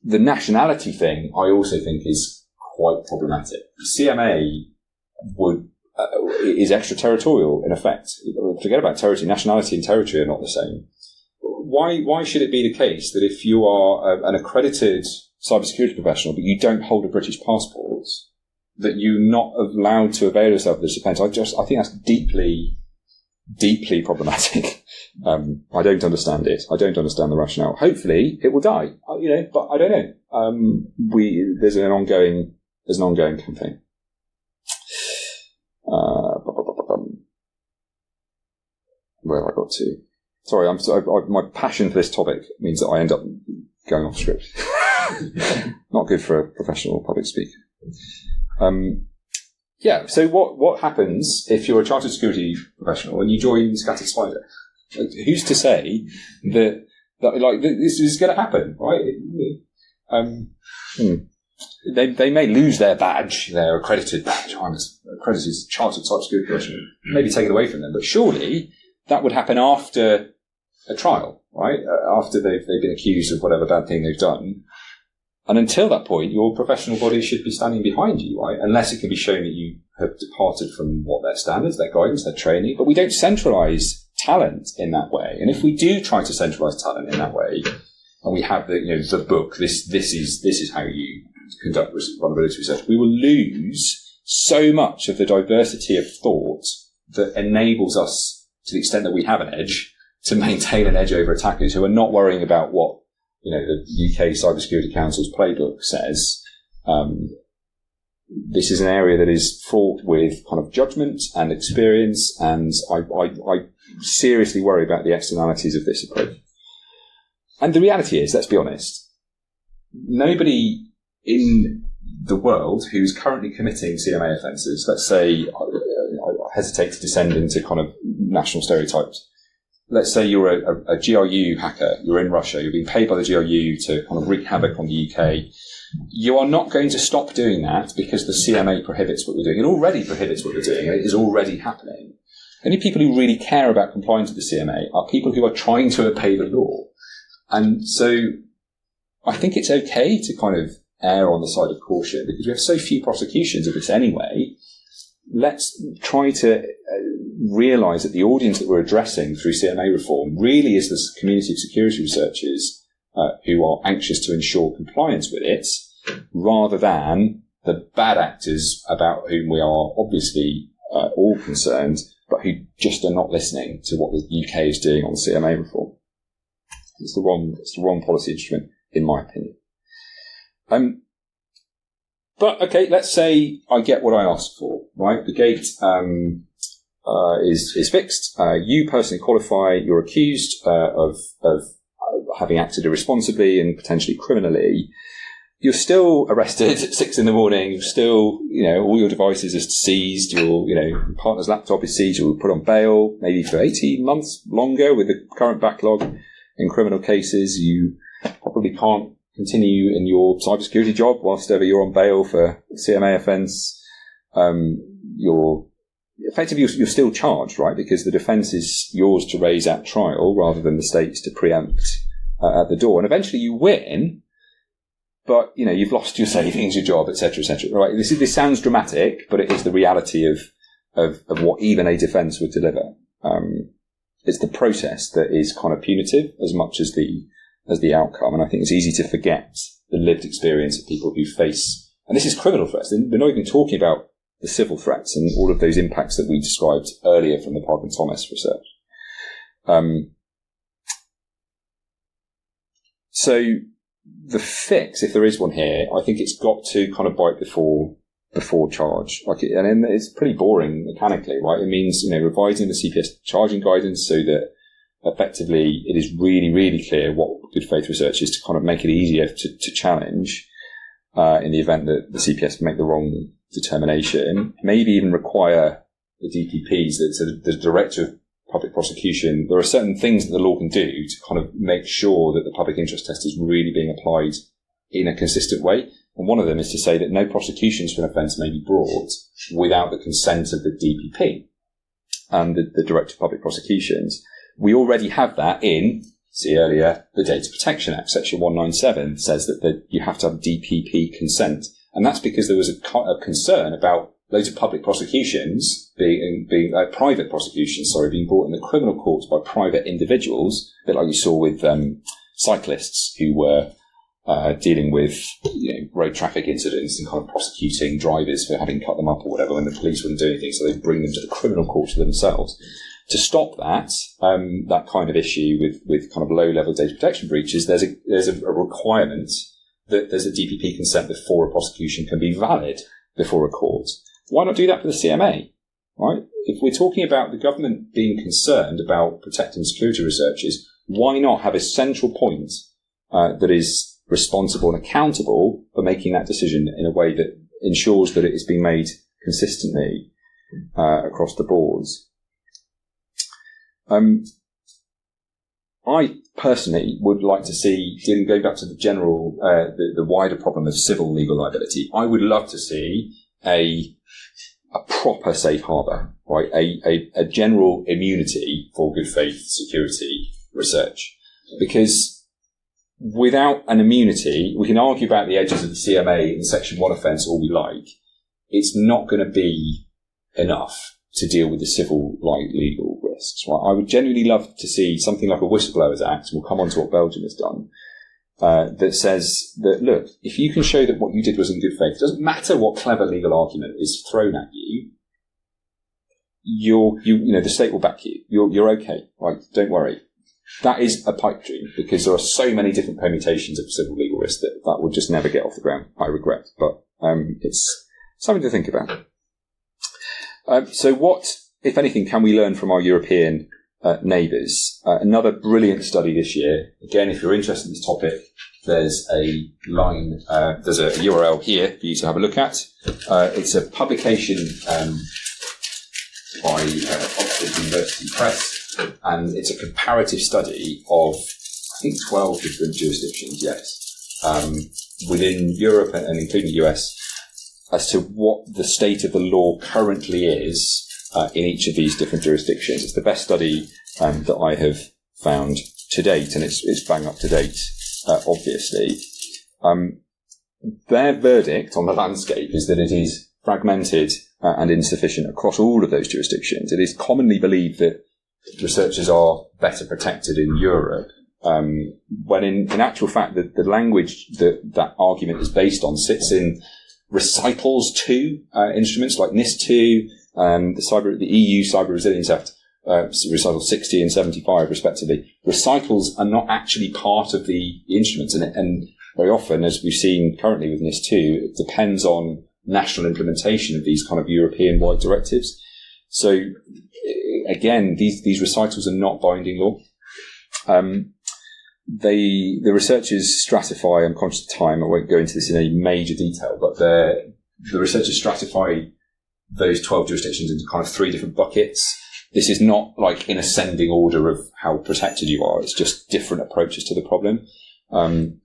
The nationality thing I also think is quite problematic. CMA is extraterritorial in effect. Forget about territory. Nationality and territory are not the same. Why should it be the case that if you are an accredited cybersecurity professional but you don't hold a British passport, that you're not allowed to avail yourself of this defence? I think that's deeply, deeply problematic. I don't understand it. I don't understand the rationale. Hopefully it will die, but I don't know. There's an ongoing campaign. Where have I got to? Sorry, my passion for this topic means that I end up going off script. Not good for a professional public speaker. So what happens if you're a chartered security professional and you join Scattered Spider? Like, who's to say that this is going to happen, right? They may lose their badge, their accredited badge. I'm accredited as a chartered cybersecurity professional. Maybe taken away from them, but surely that would happen after a trial, right? After they've been accused of whatever bad thing they've done. And until that point, your professional body should be standing behind you, right? Unless it can be shown that you have departed from their standards, their guidance, their training. But we don't centralise talent in that way. And if we do try to centralise talent in that way, and we have the book, this is how you conduct vulnerability research, we will lose so much of the diversity of thought that enables us, to the extent that we have an edge, to maintain an edge over attackers who are not worrying about what the UK Cybersecurity Council's playbook says. this is an area that is fraught with kind of judgment and experience, and I seriously worry about the externalities of this approach. And the reality is, let's be honest, nobody in the world who's currently committing CMA offences, let's say, I hesitate to descend into kind of national stereotypes. Let's say you're a GRU hacker, you're in Russia, you're being paid by the GRU to kind of wreak havoc on the UK. You are not going to stop doing that because the CMA prohibits what you're doing. It already prohibits what you're doing, and it is already happening. The only people who really care about compliance with the CMA are people who are trying to obey the law. And so I think it's okay to kind of err on the side of caution because we have so few prosecutions of this anyway. Let's try to realise that the audience that we're addressing through CMA reform really is this community of security researchers who are anxious to ensure compliance with it, rather than the bad actors about whom we are obviously all concerned, but who just are not listening to what the UK is doing on CMA reform. It's the wrong policy instrument, in my opinion. But okay, let's say I get what I asked for, right? The gate is fixed. You personally qualify. You're accused of having acted irresponsibly and potentially criminally. You're still arrested at 6 a.m. You're still, all your devices are seized. Your partner's laptop is seized. You'll be put on bail, maybe for 18 months longer with the current backlog in criminal cases. You probably can't continue in your cybersecurity job whilst ever you're on bail for CMA offence. You're still charged, right? Because the defence is yours to raise at trial rather than the state's to preempt at the door. And eventually you win, but you've lost your savings, your job, etc., etc. Right? This sounds dramatic, but it is the reality of what even a defence would deliver. It's the process that is kind of punitive as much as the outcome. And I think it's easy to forget the lived experience of people who face, and this is criminal threats. We're not even talking about the civil threats and all of those impacts that we described earlier from the Park and Thomas research. So the fix, if there is one here, I think it's got to kind of bite before charge. And it's pretty boring mechanically, right? It means, revising the CPS charging guidance so that effectively it is really, really clear what good faith research is, to kind of make it easier to challenge in the event that the CPS make the wrong determination. Maybe even require the DPPs, the Director of Public Prosecution. There are certain things that the law can do to kind of make sure that the public interest test is really being applied in a consistent way. And one of them is to say that no prosecutions for an offence may be brought without the consent of the DPP and the Director of Public Prosecutions. We already have that in, see earlier, the Data Protection Act. Section 197 says that you have to have DPP consent. And that's because there was a concern about loads of public prosecutions private prosecutions, being brought in the criminal courts by private individuals, a bit like you saw with cyclists who were dealing with road traffic incidents and kind of prosecuting drivers for having cut them up or whatever when the police wouldn't do anything, so they bring them to the criminal court for themselves. To stop that kind of issue with kind of low-level data protection breaches, there's a requirement that there's a DPP consent before a prosecution can be valid before a court. Why not do that for the CMA? Right? If we're talking about the government being concerned about protecting security researchers, why not have a central point that is responsible and accountable for making that decision in a way that ensures that it is being made consistently across the boards? I personally would like to see, going back to the general, the wider problem of civil legal liability, I would love to see a proper safe harbour, right? A general immunity for good faith security research. Because without an immunity, we can argue about the edges of the CMA in Section 1 offence all we like. It's not going to be enough to deal with the civil legal risks. Right? I would genuinely love to see something like a Whistleblowers Act, and we'll come on to what Belgium has done, that says that, look, if you can show that what you did was in good faith, it doesn't matter what clever legal argument is thrown at you, the state will back you. You're okay, right? Don't worry. That is a pipe dream, because there are so many different permutations of civil legal risk that will just never get off the ground, I regret. But it's something to think about. So what, if anything, can we learn from our European neighbours? Another brilliant study this year. Again, if you're interested in this topic, there's a URL here for you to have a look at. It's a publication by Oxford University Press, and it's a comparative study of, I think, 12 different jurisdictions, within Europe and including the US, as to what the state of the law currently is in each of these different jurisdictions. It's the best study that I have found to date, and it's bang up to date, obviously. Their verdict on the landscape is that it is fragmented and insufficient across all of those jurisdictions. It is commonly believed that researchers are better protected in Europe, when in actual fact the language that argument is based on sits in recitals to instruments like NIS2, the EU Cyber Resilience Act, recital 60 and 75 respectively. Recitals are not actually part of the instruments, and very often, as we've seen currently with NIS2, it depends on national implementation of these kind of European-wide directives. So again, these recitals are not binding law. The researchers stratify, I'm conscious of time, I won't go into this in any major detail, but the researchers stratify those 12 jurisdictions into kind of 3 different buckets. This is not like in ascending order of how protected you are, it's just different approaches to the problem. One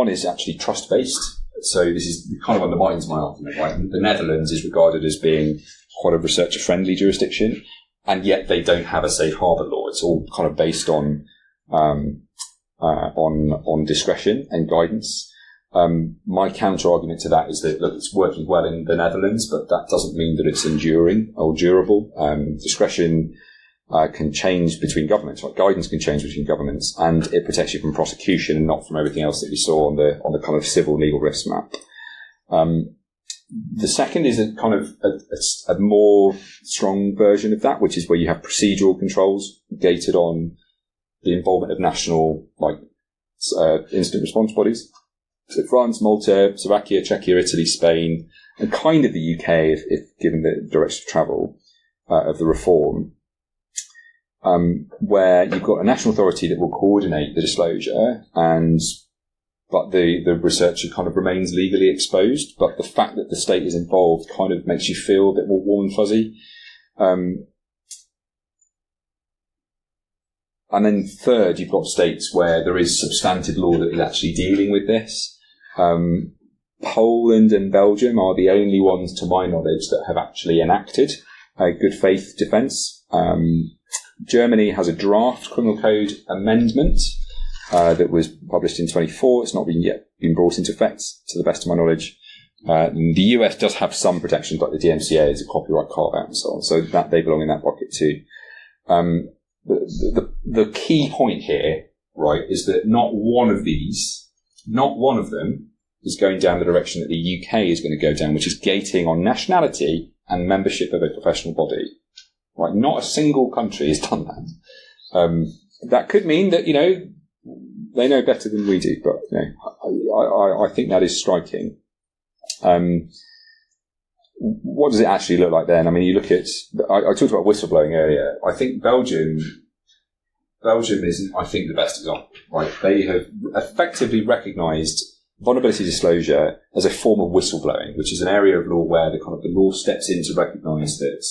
is actually trust-based. So this is kind of undermines my argument, right? The Netherlands is regarded as being quite a researcher-friendly jurisdiction, and yet they don't have a safe harbour law. It's all kind of based on discretion and guidance. My counter-argument to that is that, look, it's working well in the Netherlands, but that doesn't mean that it's enduring or durable. Discretion can change between governments, right? Guidance can change between governments, and it protects you from prosecution and not from everything else that we saw on the kind of civil legal risk map. The second is a kind of a more strong version of that, which is where you have procedural controls gated on the involvement of national, incident response bodies. So France, Malta, Slovakia, Czechia, Italy, Spain, and kind of the UK, if given the direction of travel of the reform, where you've got a national authority that will coordinate the disclosure, but the researcher kind of remains legally exposed, but the fact that the state is involved kind of makes you feel a bit more warm and fuzzy. And then third, you've got states where there is substantive law that is actually dealing with this. Poland and Belgium are the only ones, to my knowledge, that have actually enacted a good faith defence. Germany has a draft criminal code amendment that was published in 2024. It's not yet been brought into effect, to the best of my knowledge. The US does have some protections, like the DMCA is a copyright carve-out and so on, so that they belong in that bucket too. The key point here, right, is that not one of them is going down the direction that the UK is going to go down, which is gating on nationality and membership of a professional body. Right, not a single country has done that. That could mean that, they know better than we do, but I think that is striking. What does it actually look like then? I mean, you look at, I talked about whistleblowing earlier. I think Belgium is, I think, the best example, right? They have effectively recognised vulnerability disclosure as a form of whistleblowing, which is an area of law where the law steps in to recognise that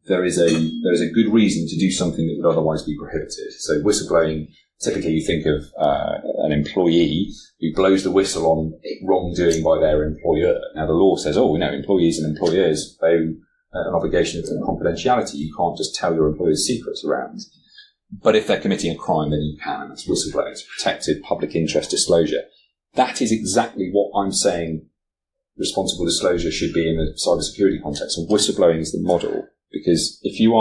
there is a good reason to do something that would otherwise be prohibited. So whistleblowing, typically you think of an employee who blows the whistle on wrongdoing by their employer. Now the law says, employees and employers owe an obligation of confidentiality. You can't just tell your employer's secrets around. But if they're committing a crime, then you can, and that's whistleblowing. It's protected public interest disclosure. That is exactly what I'm saying responsible disclosure should be in the cybersecurity context, and whistleblowing is the model. Because if you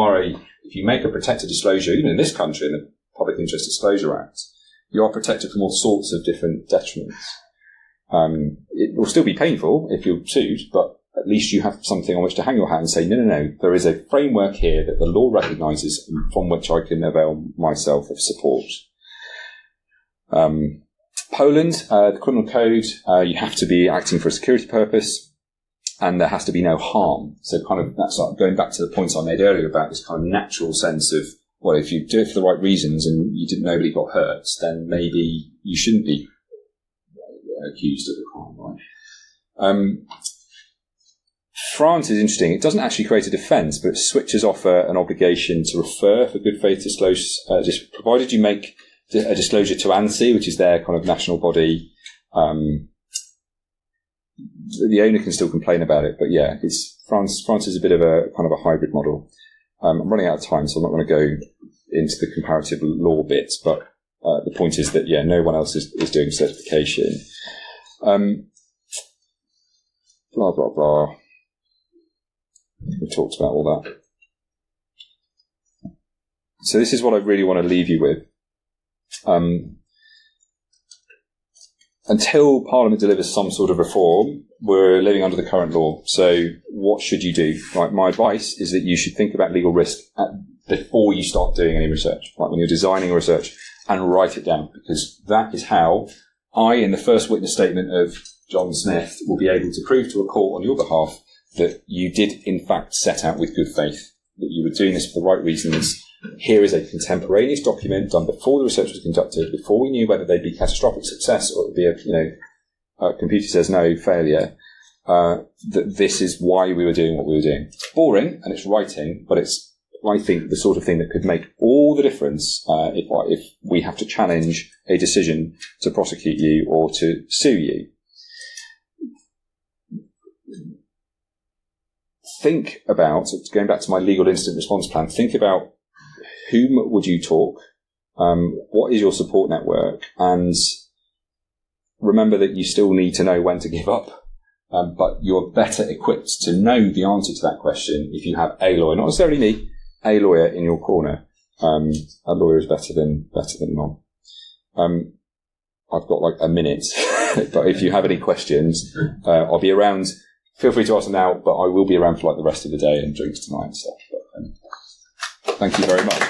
make a protected disclosure, even in this country, in the Public Interest Disclosure Act, you are protected from all sorts of different detriments. It will still be painful if you're sued, but at least you have something on which to hang your hat and say, no, there is a framework here that the law recognises from which I can avail myself of support. Poland, the criminal code, you have to be acting for a security purpose, and there has to be no harm. So kind of that's like going back to the points I made earlier about this kind of natural sense of, well, if you do it for the right reasons and nobody got hurt, then maybe you shouldn't be accused of a crime, right? France is interesting. It doesn't actually create a defence, but it switches off an obligation to refer for good faith disclosures, just provided you make a disclosure to ANSI, which is their kind of national body. The owner can still complain about it, but yeah, France is a bit of a kind of a hybrid model. I'm running out of time, so I'm not going to go into the comparative law bits, but the point is that, yeah, no one else is doing certification. Blah, blah, blah. We talked about all that. So this is what I really want to leave you with. Until Parliament delivers some sort of reform, we're living under the current law. So what should you do? Right, my advice is that you should think about legal risk before you start doing any research. Like when you're designing research, and write it down, because that is how I, in the first witness statement of John Smith, will be able to prove to a court on your behalf that you did in fact set out with good faith, that you were doing this for the right reasons. Here is a contemporaneous document done before the research was conducted, before we knew whether they'd be catastrophic success or it would be a computer says no failure. That this is why we were doing what we were doing. It's boring and it's writing, but it's, I think, the sort of thing that could make all the difference if we have to challenge a decision to prosecute you or to sue you. Think about, going back to my legal incident response plan, think about whom would you talk, what is your support network, and remember that you still need to know when to give up, but you're better equipped to know the answer to that question if you have a lawyer, not necessarily me, a lawyer in your corner. A lawyer is better than none. I've got like a minute, but if you have any questions, I'll be around. Feel free to ask them now, but I will be around for like the rest of the day and drinks tonight and stuff. But, thank you very much.